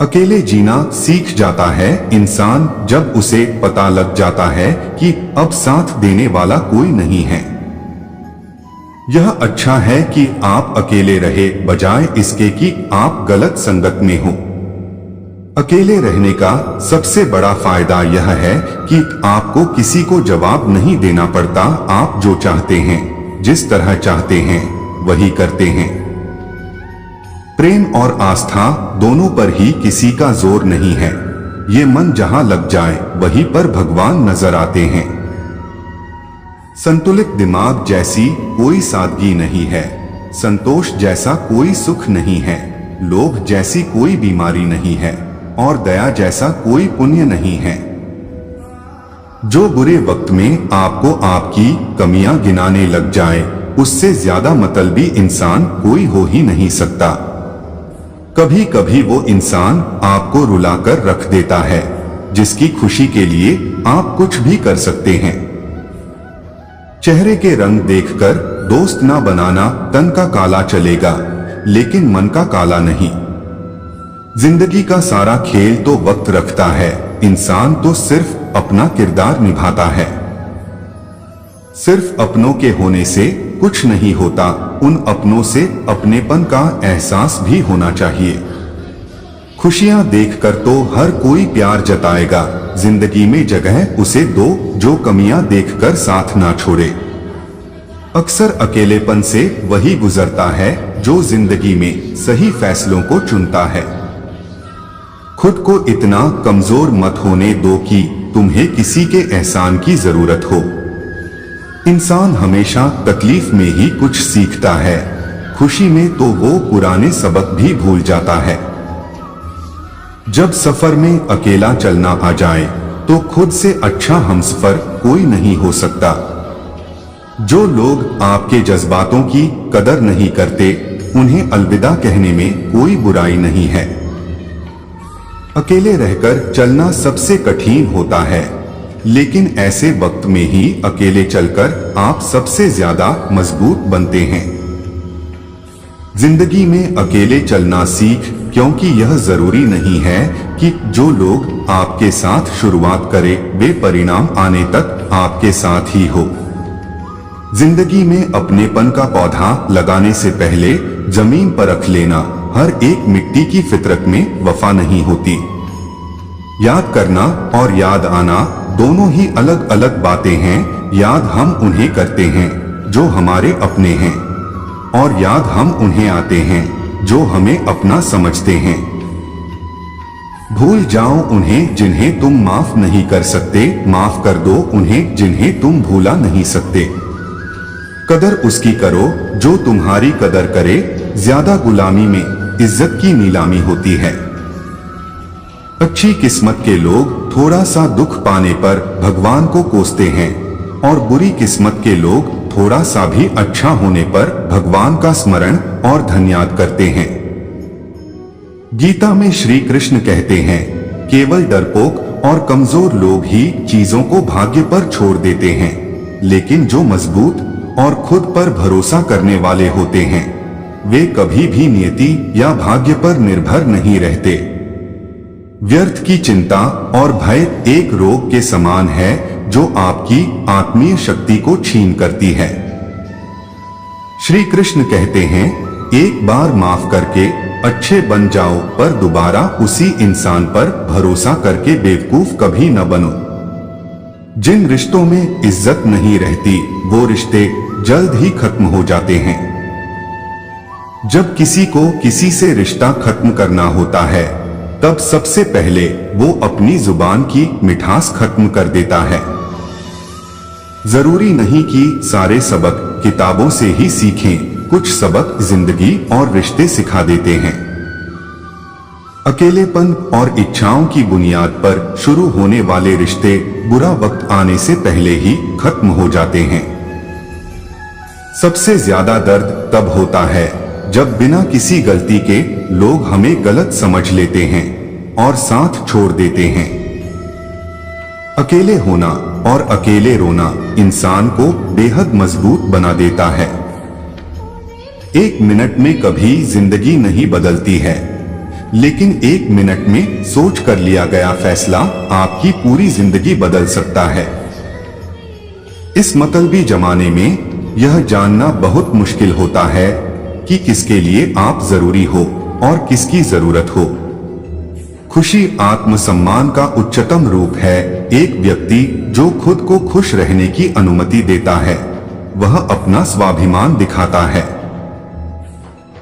अकेले जीना सीख जाता है इंसान जब उसे पता लग जाता है कि अब साथ देने वाला कोई नहीं है। यह अच्छा है कि आप अकेले रहे बजाय इसके कि आप गलत संगत में हो। अकेले रहने का सबसे बड़ा फायदा यह है कि आपको किसी को जवाब नहीं देना पड़ता। आप जो चाहते हैं, जिस तरह चाहते हैं, वही करते हैं। प्रेम और आस्था दोनों पर ही किसी का जोर नहीं है। ये मन जहां लग जाए वहीं पर भगवान नजर आते हैं। संतुलित दिमाग जैसी कोई सादगी नहीं है, संतोष जैसा कोई सुख नहीं है, लोभ जैसी कोई बीमारी नहीं है और दया जैसा कोई पुण्य नहीं है। जो बुरे वक्त में आपको आपकी कमियां गिनाने लग जाए, उससे ज्यादा मतलबी इंसान कोई हो ही नहीं सकता। कभी कभी वो इंसान आपको रुलाकर रख देता है, जिसकी खुशी के लिए आप कुछ भी कर सकते हैं। चेहरे के रंग देखकर दोस्त ना बनाना। तन का काला चलेगा, लेकिन मन का काला नहीं। जिंदगी का सारा खेल तो वक्त रखता है, इंसान तो सिर्फ अपना किरदार निभाता है। सिर्फ अपनों के होने से कुछ नहीं होता, उन अपनों से अपनेपन का एहसास भी होना चाहिए। खुशियां देखकर तो हर कोई प्यार जताएगा, जिंदगी में जगह उसे दो जो कमियां देखकर साथ ना छोड़े। अक्सर अकेलेपन से वही गुजरता है जो जिंदगी में सही फैसलों को चुनता है। खुद को इतना कमजोर मत होने दो कि तुम्हें किसी के एहसान की जरूरत हो। इंसान हमेशा तकलीफ में ही कुछ सीखता है, खुशी में तो वो पुराने सबक भी भूल जाता है। जब सफर में अकेला चलना आ जाए तो खुद से अच्छा हमसफर कोई नहीं हो सकता। जो लोग आपके जज्बातों की कदर नहीं करते, उन्हें अलविदा कहने में कोई बुराई नहीं है। अकेले रहकर चलना सबसे कठिन होता है, लेकिन ऐसे वक्त में ही अकेले चलकर आप सबसे ज्यादा मजबूत बनते हैं। जिंदगी में अकेले चलना सीख, क्योंकि यह जरूरी नहीं है कि जो लोग आपके साथ शुरुआत करें वे परिणाम आने तक आपके साथ ही हो। जिंदगी में अपनेपन का पौधा लगाने से पहले जमीन पर रख लेना। हर एक मिट्टी की फितरत में वफा नहीं होती। याद करना और याद आना दोनों ही अलग अलग बातें हैं। याद हम उन्हें करते हैं जो हमारे अपने हैं, और याद हम उन्हें आते हैं जो हमें अपना समझते हैं। भूल जाओ उन्हें जिन्हें तुम माफ नहीं कर सकते, माफ कर दो उन्हें जिन्हें तुम भूला नहीं सकते। कदर उसकी करो जो तुम्हारी कदर करे, ज्यादा गुलामी में इज्जत की नीलामी होती है। अच्छी किस्मत के लोग थोड़ा सा दुख पाने पर भगवान को कोसते हैं, और बुरी किस्मत के लोग थोड़ा सा भी अच्छा होने पर भगवान का स्मरण और धन्यवाद करते हैं। गीता में श्री कृष्ण कहते हैं, केवल डरपोक और कमजोर लोग ही चीजों को भाग्य पर छोड़ देते हैं, लेकिन जो मजबूत और खुद पर भरोसा करने वाले होते हैं वे कभी भी नियति या भाग्य पर निर्भर नहीं रहते। व्यर्थ की चिंता और भय एक रोग के समान है जो आपकी आत्मीय शक्ति को छीन करती है। श्री कृष्ण कहते हैं, एक बार माफ करके अच्छे बन जाओ, पर दोबारा उसी इंसान पर भरोसा करके बेवकूफ कभी न बनो। जिन रिश्तों में इज्जत नहीं रहती वो रिश्ते जल्द ही खत्म हो जाते हैं। जब किसी को किसी से रिश्ता खत्म करना होता है तब सबसे पहले वो अपनी जुबान की मिठास खत्म कर देता है। जरूरी नहीं कि सारे सबक किताबों से ही सीखें, कुछ सबक जिंदगी और रिश्ते सिखा देते हैं। अकेलेपन और इच्छाओं की बुनियाद पर शुरू होने वाले रिश्ते बुरा वक्त आने से पहले ही खत्म हो जाते हैं। सबसे ज्यादा दर्द तब होता है जब बिना किसी गलती के लोग हमें गलत समझ लेते हैं और साथ छोड़ देते हैं। अकेले होना और अकेले रोना इंसान को बेहद मजबूत बना देता है। एक मिनट में कभी जिंदगी नहीं बदलती है, लेकिन 1 मिनट में सोच कर लिया गया फैसला आपकी पूरी जिंदगी बदल सकता है। इस मतलबी जमाने में यह जानना बहुत मुश्किल होता है कि किसके लिए आप जरूरी हो और किसकी जरूरत हो। खुशी आत्मसम्मान का उच्चतम रूप है। एक व्यक्ति जो खुद को खुश रहने की अनुमति देता है, वह अपना स्वाभिमान दिखाता है।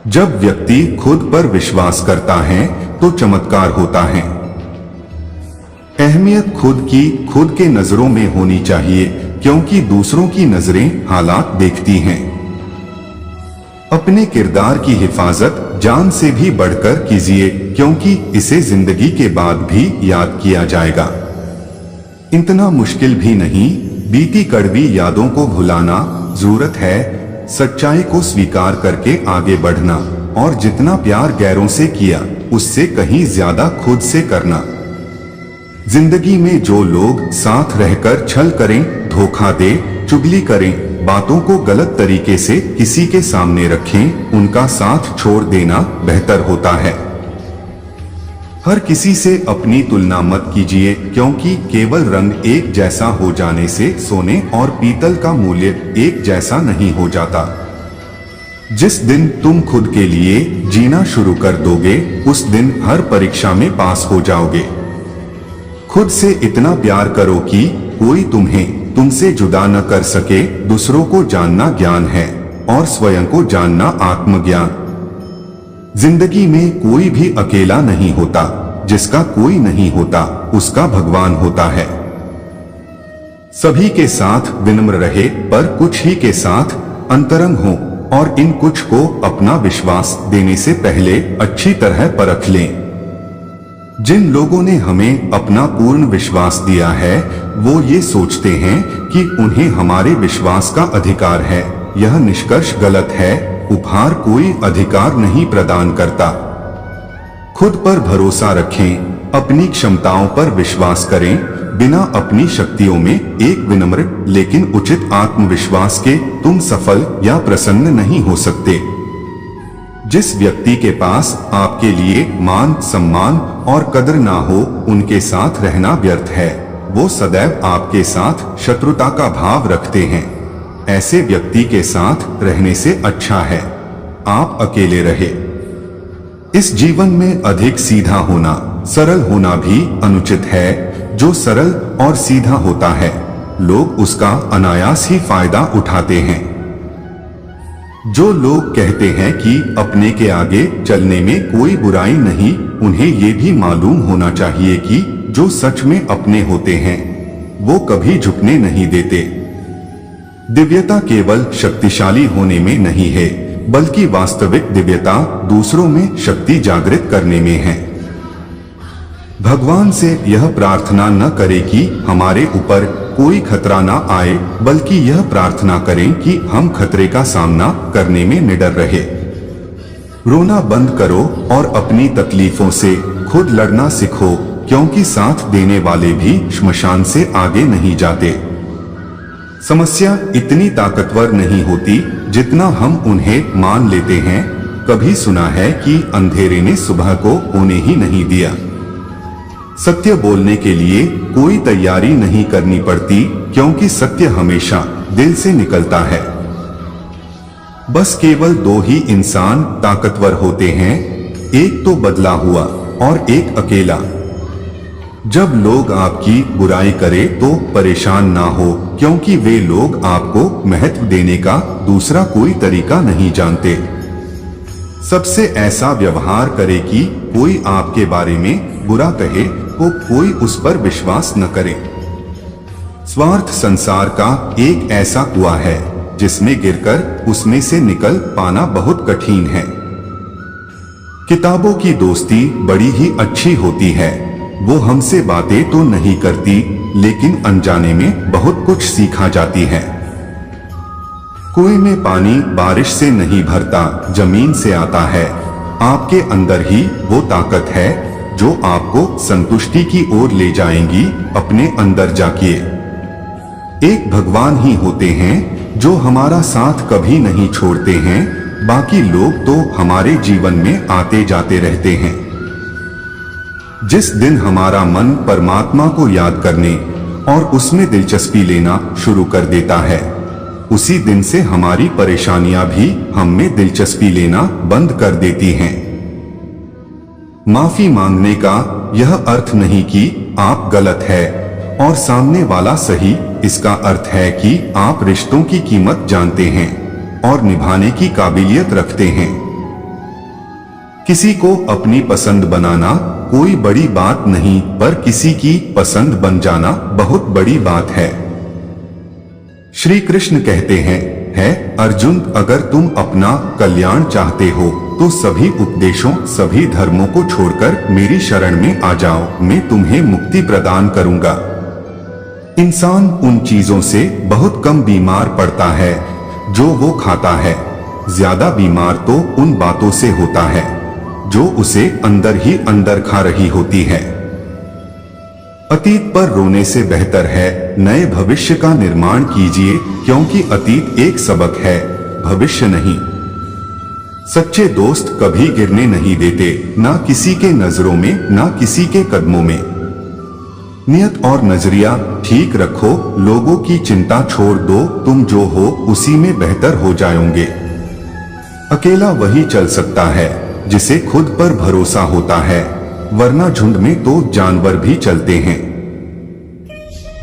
जब व्यक्ति खुद पर विश्वास करता है तो चमत्कार होता है। अहमियत खुद के नजरों में होनी चाहिए, क्योंकि दूसरों की नजरें हालात देखती हैं। अपने किरदार की हिफाजत जान से भी बढ़कर कीजिए, क्योंकि इसे जिंदगी के बाद भी याद किया जाएगा। इतना मुश्किल भी नहीं बीती कड़वी यादों को भुलाना। जरूरत है सच्चाई को स्वीकार करके आगे बढ़ना, और जितना प्यार गैरों से किया उससे कहीं ज्यादा खुद से करना। जिंदगी में जो लोग साथ रहकर छल करें, धोखा दे, चुगली करें, बातों को गलत तरीके से किसी के सामने रखें, उनका साथ छोड़ देना बेहतर होता है। हर किसी से अपनी तुलना मत कीजिए, क्योंकि केवल रंग एक जैसा हो जाने से सोने और पीतल का मूल्य एक जैसा नहीं हो जाता। जिस दिन तुम खुद के लिए जीना शुरू कर दोगे, उस दिन हर परीक्षा में पास हो जाओगे। खुद से इतना प्यार करो कि कोई तुम्हें तुमसे जुदा न कर सके। दूसरों को जानना ज्ञान है और स्वयं को जानना आत्मज्ञान। जिंदगी में कोई भी अकेला नहीं होता। जिसका कोई नहीं होता उसका भगवान होता है। सभी के साथ विनम्र रहे, पर कुछ ही के साथ अंतरंग हो, और इन कुछ को अपना विश्वास देने से पहले अच्छी तरह परख लें। जिन लोगों ने हमें अपना पूर्ण विश्वास दिया है, वो ये सोचते हैं कि उन्हें हमारे विश्वास का अधिकार है। यह निष्कर्ष गलत है। उपहार कोई अधिकार नहीं प्रदान करता। खुद पर भरोसा रखें, अपनी क्षमताओं पर विश्वास करें। बिना अपनी शक्तियों में एक विनम्र लेकिन उचित आत्मविश्वास के तुम सफल या प्रसन्न नहीं हो सकते। जिस व्यक्ति के पास आपके लिए मान, सम्मान और कदर ना हो, उनके साथ रहना व्यर्थ है। वो सदैव आपके साथ शत्रुता का भाव रखते हैं। ऐसे व्यक्ति के साथ रहने से अच्छा है आप अकेले रहे। इस जीवन में अधिक सीधा होना, सरल होना भी अनुचित है। जो सरल और सीधा होता है, लोग उसका अनायास ही फायदा उठाते हैं। जो लोग कहते हैं कि अपने के आगे चलने में कोई बुराई नहीं, उन्हें ये भी मालूम होना चाहिए कि जो सच में अपने होते हैं, वो कभी झुकने नहीं देते। दिव्यता केवल शक्तिशाली होने में नहीं है, बल्कि वास्तविक दिव्यता दूसरों में शक्ति जागृत करने में है। भगवान से यह प्रार्थना न करें कि हमारे ऊपर कोई खतरा ना आए, बल्कि यह प्रार्थना करें कि हम खतरे का सामना करने में निडर रहे। रोना बंद करो और अपनी तकलीफों से खुद लड़ना सीखो, क्योंकि साथ देने वाले भी श्मशान से आगे नहीं जाते। समस्या इतनी ताकतवर नहीं होती जितना हम उन्हें मान लेते हैं। कभी सुना है कि अंधेरे ने सुबह को होने ही नहीं दिया। सत्य बोलने के लिए कोई तैयारी नहीं करनी पड़ती, क्योंकि सत्य हमेशा दिल से निकलता है। बस केवल 2 ही इंसान ताकतवर होते हैं, एक तो बदला हुआ और एक अकेला। जब लोग आपकी बुराई करें तो परेशान ना हो, क्योंकि वे लोग आपको महत्व देने का दूसरा कोई तरीका नहीं जानते। सबसे ऐसा व्यवहार करे कि कोई आपके बारे में बुरा कहे तो कोई उस पर विश्वास न करे। स्वार्थ संसार का एक ऐसा कुआं है जिसमें गिरकर उसमें से निकल पाना बहुत कठिन है। किताबों की दोस्ती बड़ी ही अच्छी होती है। वो हमसे बातें तो नहीं करती, लेकिन अनजाने में बहुत कुछ सीखा जाती है। कुएं में पानी बारिश से नहीं भरता, जमीन से आता है। आपके अंदर ही वो ताकत है जो आपको संतुष्टि की ओर ले जाएंगी। अपने अंदर जाकिए। एक भगवान ही होते हैं जो हमारा साथ कभी नहीं छोड़ते हैं। बाकी लोग तो हमारे जीवन में आते जाते रहते हैं। जिस दिन हमारा मन परमात्मा को याद करने और उसमें दिलचस्पी लेना शुरू कर देता है, उसी दिन से हमारी परेशानियां भी हम में दिलचस्पी लेना बंद कर देती हैं। माफी मांगने का यह अर्थ नहीं कि आप गलत है और सामने वाला सही। इसका अर्थ है कि आप रिश्तों की कीमत जानते हैं और निभाने की काबिलियत रखते हैं। किसी को अपनी पसंद बनाना कोई बड़ी बात नहीं, पर किसी की पसंद बन जाना बहुत बड़ी बात है। श्री कृष्ण कहते हैं, है अर्जुन, अगर तुम अपना कल्याण चाहते हो तो सभी उपदेशों, सभी धर्मों को छोड़कर मेरी शरण में आ जाओ, मैं तुम्हें मुक्ति प्रदान करूंगा। इंसान उन चीजों से बहुत कम बीमार पड़ता है जो वो खाता है, ज्यादा बीमार तो उन बातों से होता है जो उसे अंदर ही अंदर खा रही होती है। अतीत पर रोने से बेहतर है नए भविष्य का निर्माण कीजिए, क्योंकि अतीत एक सबक है, भविष्य नहीं। सच्चे दोस्त कभी गिरने नहीं देते, ना किसी के नजरों में, ना किसी के कदमों में। नियत और नजरिया ठीक रखो, लोगों की चिंता छोड़ दो, तुम जो हो उसी में बेहतर हो जाओगे। अकेला वही चल सकता है जिसे खुद पर भरोसा होता है, वरना झुंड में तो जानवर भी चलते हैं।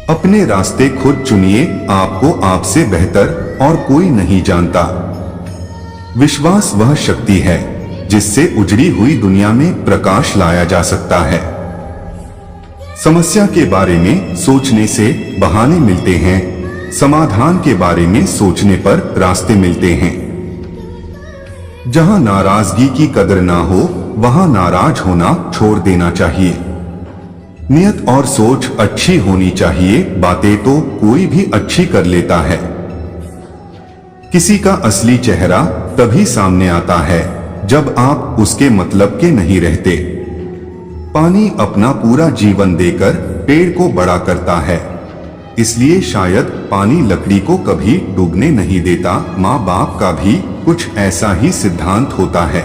अपने रास्ते खुद चुनिए, आपको आपसे बेहतर और कोई नहीं जानता। विश्वास वह शक्ति है जिससे उजड़ी हुई दुनिया में प्रकाश लाया जा सकता है। समस्या के बारे में सोचने से बहाने मिलते हैं, समाधान के बारे में सोचने पर रास्ते मिलते हैं। जहां नाराजगी की कदर ना हो वहां नाराज होना छोड़ देना चाहिए। नियत और सोच अच्छी होनी चाहिए, बातें तो कोई भी अच्छी कर लेता है। किसी का असली चेहरा तभी सामने आता है जब आप उसके मतलब के नहीं रहते। पानी अपना पूरा जीवन देकर पेड़ को बड़ा करता है, इसलिए शायद पानी लकड़ी को कभी डूबने नहीं देता। माँ बाप का भी कुछ ऐसा ही सिद्धांत होता है।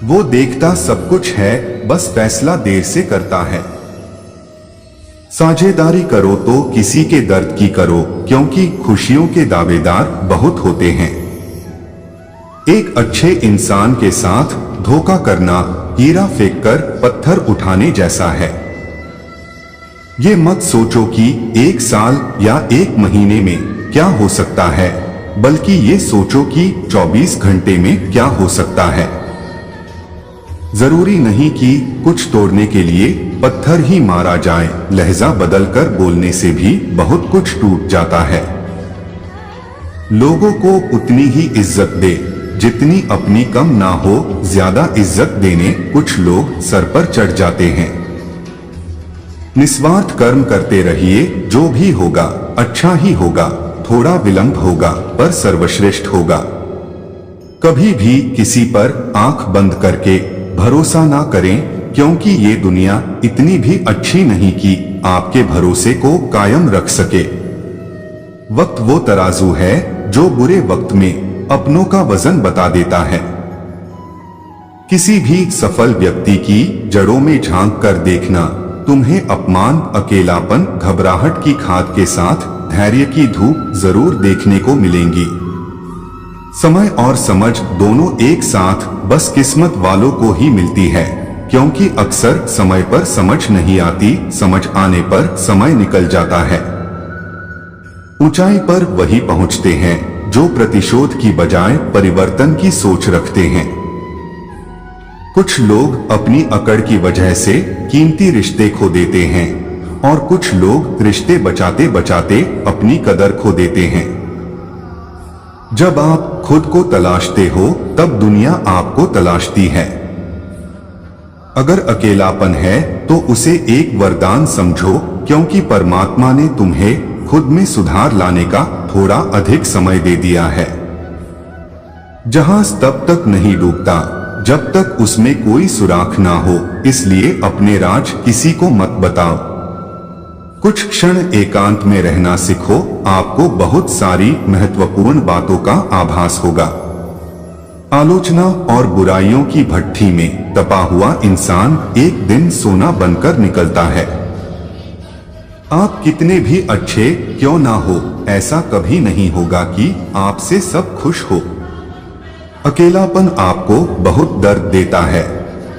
वो देखता सब कुछ है, बस फैसला देर से करता है। साझेदारी करो तो किसी के दर्द की करो, क्योंकि खुशियों के दावेदार बहुत होते हैं। एक अच्छे इंसान के साथ धोखा करना हीरा फेंककर पत्थर उठाने जैसा है। ये मत सोचो कि एक साल या एक महीने में क्या हो सकता है, बल्कि ये सोचो कि 24 घंटे में क्या हो सकता है। जरूरी नहीं कि कुछ तोड़ने के लिए पत्थर ही मारा जाए, लहजा बदलकर बोलने से भी बहुत कुछ टूट जाता है। लोगों को उतनी ही इज्जत दे जितनी अपनी कम ना हो, ज्यादा इज्जत देने कुछ लोग सर पर चढ़ जाते हैं। निस्वार्थ कर्म करते रहिए, जो भी होगा अच्छा ही होगा, थोड़ा विलंब होगा पर सर्वश्रेष्ठ होगा। कभी भी किसी पर आंख बंद करके भरोसा ना करें, क्योंकि ये दुनिया इतनी भी अच्छी नहीं कि आपके भरोसे को कायम रख सके। वक्त वो तराजू है जो बुरे वक्त में अपनों का वजन बता देता है। किसी भी सफल व्यक्ति की जड़ों में झांक कर देखना, तुम्हें अपमान, अकेलापन, घबराहट की खाद के साथ धैर्य की धूप जरूर देखने को मिलेंगी। समय और समझ दोनों एक साथ बस किस्मत वालों को ही मिलती है, क्योंकि अक्सर समय पर समझ नहीं आती, समझ आने पर समय निकल जाता है। ऊंचाई पर वही पहुंचते हैं जो प्रतिशोध की बजाय परिवर्तन की सोच रखते हैं। कुछ लोग अपनी अकड़ की वजह से कीमती रिश्ते खो देते हैं और कुछ लोग रिश्ते बचाते बचाते अपनी कदर खो देते हैं। जब आप खुद को तलाशते हो तब दुनिया आपको तलाशती है। अगर अकेलापन है तो उसे एक वरदान समझो, क्योंकि परमात्मा ने तुम्हें खुद में सुधार लाने का थोड़ा अधिक समय दे दिया है। जहाज तब तक नहीं डूबता जब तक उसमें कोई सुराख ना हो, इसलिए अपने राज किसी को मत बताओ। कुछ क्षण एकांत में रहना सीखो, आपको बहुत सारी महत्वपूर्ण बातों का आभास होगा। आलोचना और बुराइयों की भट्ठी में तपा हुआ इंसान एक दिन सोना बनकर निकलता है। आप कितने भी अच्छे क्यों ना हो, ऐसा कभी नहीं होगा कि आपसे सब खुश हो। अकेलापन आपको बहुत दर्द देता है,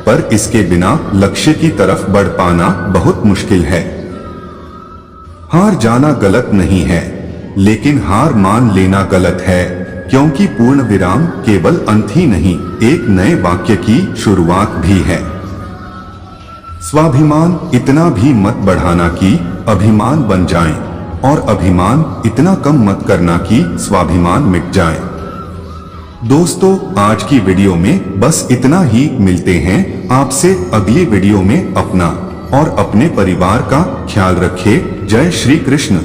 पर इसके बिना लक्ष्य की तरफ बढ़ पाना बहुत मुश्किल है। हार जाना गलत नहीं है, लेकिन हार मान लेना गलत है, क्योंकि पूर्ण विराम केवल अंत ही नहीं, एक नए वाक्य की शुरुआत भी है। स्वाभिमान इतना भी मत बढ़ाना कि अभिमान बन जाए, और अभिमान इतना कम मत करना कि स्वाभिमान मिट जाए। दोस्तों, आज की वीडियो में बस इतना ही। मिलते हैं आपसे अगली वीडियो में। अपना और अपने परिवार का ख्याल रखें। जय श्री कृष्ण।